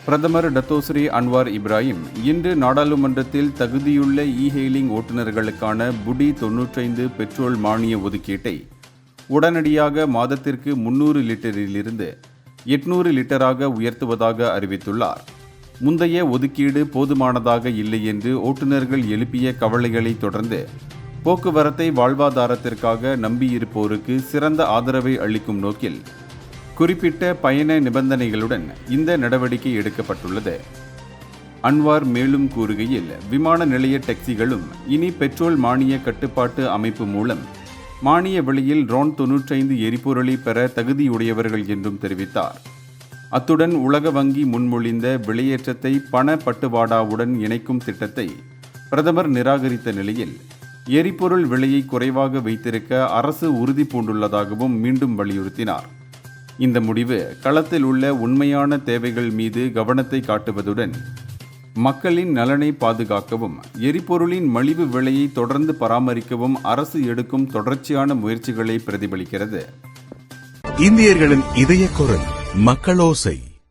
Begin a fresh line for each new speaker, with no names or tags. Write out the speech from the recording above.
பிரதமர் Datuk Seri Anwar Ibrahim இன்று நாடாளுமன்றத்தில் தகுதியுள்ள இ-ஹெயிலிங் ஓட்டுநர்களுக்கான புடி 95 பெட்ரோல் மானிய ஒதுக்கீட்டை உடனடியாக மாதத்திற்கு 300 லிட்டரிலிருந்து 800 லிட்டராக உயர்த்துவதாக அறிவித்துள்ளார். முந்தைய ஒதுக்கீடு போதுமானதாக இல்லை என்று ஓட்டுநர்கள் எழுப்பிய கவலைகளை தொடர்ந்து போக்குவரத்தை வாழ்வாதாரத்திற்காக நம்பியிருப்போருக்கு சிறந்த ஆதரவை அளிக்கும் நோக்கில் குறிப்பிட்ட பயண நிபந்தனைகளுடன் இந்த நடவடிக்கை எடுக்கப்பட்டுள்ளது. அன்வார் மேலும் கூறுகையில், விமான நிலைய டாக்ஸிகளும் இனி பெட்ரோல் மானிய கட்டுப்பாட்டு அமைப்பு மூலம் மானிய விலையில் RON 95 எரிபொருளை பெற தகுதியுடையவர்கள் என்றும் தெரிவித்தார். அத்துடன் உலக வங்கி முன்மொழிந்த விலையேற்றத்தை பண பட்டுவாடாவுடன் இணைக்கும் திட்டத்தை பிரதமர் நிராகரித்த நிலையில் எரிபொருள் விலையை குறைவாக வைத்திருக்க அரசு உறுதி பூண்டுள்ளதாகவும் மீண்டும் வலியுறுத்தினார். இந்த முடிவு களத்தில் உள்ள உண்மையான தேவைகள் மீது கவனத்தை காட்டுவதுடன் மக்களின் நலனை பாதுகாக்கவும் எரிபொருளின் மலிவு விலையை தொடர்ந்து பராமரிக்கவும் அரசு எடுக்கும் தொடர்ச்சியான முயற்சிகளை பிரதிபலிக்கிறது.
இந்தியர்களின் இதய குரல் மக்களோசை.